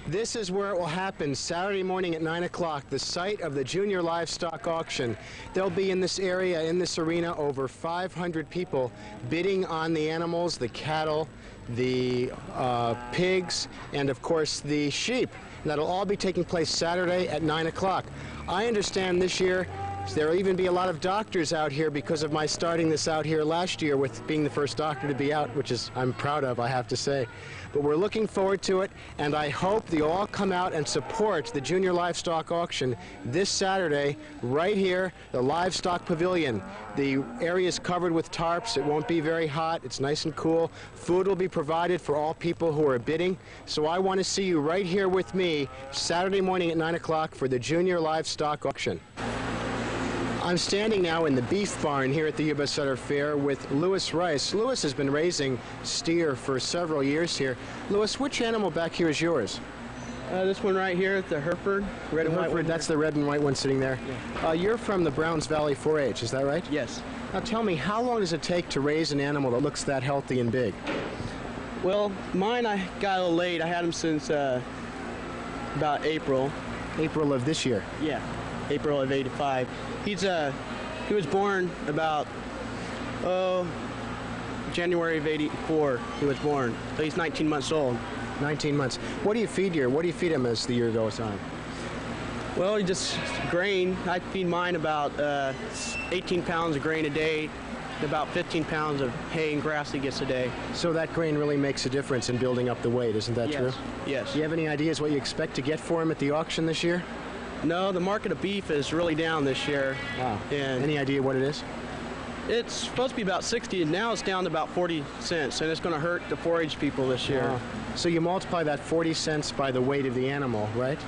This is where it will happen, Saturday morning at 9 o'clock, the site of the Junior Livestock Auction. There'll be in this area, in this arena, over 500 people bidding on the animals, the cattle, the pigs, and of course the sheep. And that'll all be taking place Saturday at 9 o'clock. I understand this year there will even be a lot of doctors out here because of my starting this out here last year with being the first doctor to be out, which is I'm proud of, I have to say. But we're looking forward to it, and I hope that you all come out and support the Junior Livestock Auction this Saturday right here, the Livestock Pavilion. The area is covered with tarps. It won't be very hot. It's nice and cool. Food will be provided for all people who are bidding. So I want to see you right here with me Saturday morning at 9 o'clock for the Junior Livestock Auction. I'm standing now in the beef barn here at the Yuba-Sutter Fair with Lewis Rice. Lewis has been raising steer for several years here. Lewis, which animal back here is yours? This one right here, the Hereford. Red and white one. That's the red and white one sitting there. Yeah. You're from the Browns Valley 4-H, is that right? Yes. Now tell me, how long does it take to raise an animal that looks that healthy and big? Well, mine I got a little late. I had him since about April. April of this year? Yeah, April of '85. He was born about January of '84. He was born, so he's 19 months old. 19 months. What do you feed here? What do you feed him as the year goes on? Well, he just grain. I feed mine about 18 pounds of grain a day, about 15 pounds of hay and grass he gets a day. So that grain really makes a difference in building up the weight, isn't that true? Yes. Do you have any ideas what you expect to get for him at the auction this year? No, the market of beef is really down this year. Wow. And any idea what it is? It's supposed to be about 60, and now it's down to about 40 cents, and it's going to hurt the 4-H people this year. Wow. So you multiply that 40 cents by the weight of the animal, right?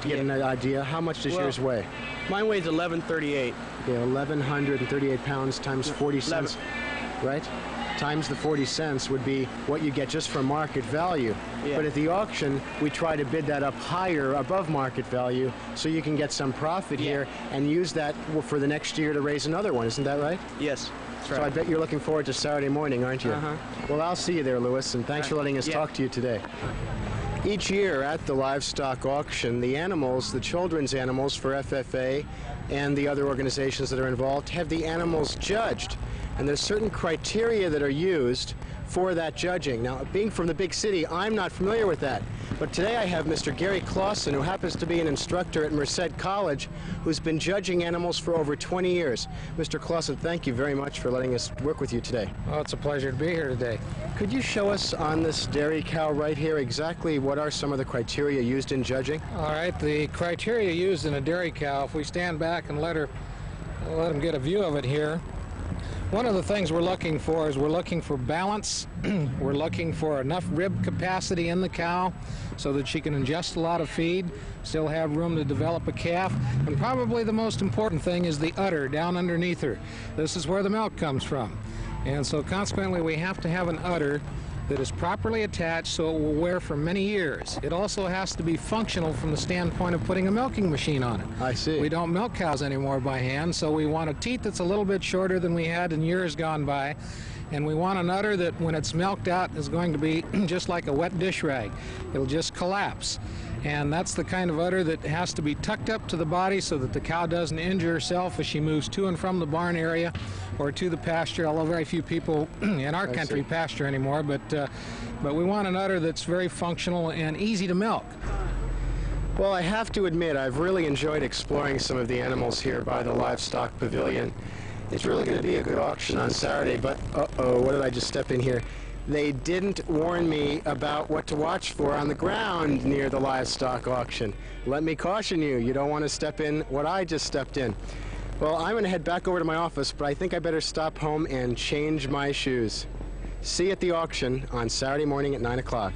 To get an idea, how much does yours weigh? Mine weighs 1138. Yeah, 1,138 pounds times 40 cents, right? Times the 40 cents would be what you get just from market value. Yeah. But at the auction, we try to bid that up higher above market value so you can get some profit here and use that for the next year to raise another one. Isn't that right? Yes, that's right. So I bet you're looking forward to Saturday morning, aren't you? Uh-huh. Well, I'll see you there, Lewis, and thanks for letting us talk to you today. Each year at the livestock auction, the animals, the children's animals for FFA and the other organizations that are involved, have the animals judged. And there's certain criteria that are used for that judging. Now, being from the big city, I'm not familiar with that. But today I have Mr. Gary Clausen, who happens to be an instructor at Merced College, who's been judging animals for over 20 years. Mr. Clausen, thank you very much for letting us work with you today. Oh, it's a pleasure to be here today. Could you show us on this dairy cow right here exactly what are some of the criteria used in judging? All right, the criteria used in a dairy cow, if we stand back and let them get a view of it here. One of the things we're looking for is we're looking for balance. We're looking for enough rib capacity in the cow so that she can ingest a lot of feed, still have room to develop a calf. And probably the most important thing is the udder down underneath her. This is where the milk comes from. And so consequently we have to have an udder that is properly attached so it will wear for many years. It also has to be functional from the standpoint of putting a milking machine on it. I see. We don't milk cows anymore by hand, so we want a teat that's a little bit shorter than we had in years gone by, and we want an udder that when it's milked out is going to be just like a wet dish rag. It'll just collapse. And that's the kind of udder that has to be tucked up to the body so that the cow doesn't injure herself as she moves to and from the barn area or to the pasture, although very few people in our country pasture anymore, but we want an udder that's very functional and easy to milk. Well, I have to admit, I've really enjoyed exploring some of the animals here by the Livestock Pavilion. It's really going to be a good auction on Saturday, but uh-oh, what did I just step in here? They didn't warn me about what to watch for on the ground near the livestock auction. Let me caution you, you don't want to step in what I just stepped in. Well, I'm going to head back over to my office, but I think I better stop home and change my shoes. See you at the auction on Saturday morning at 9 o'clock.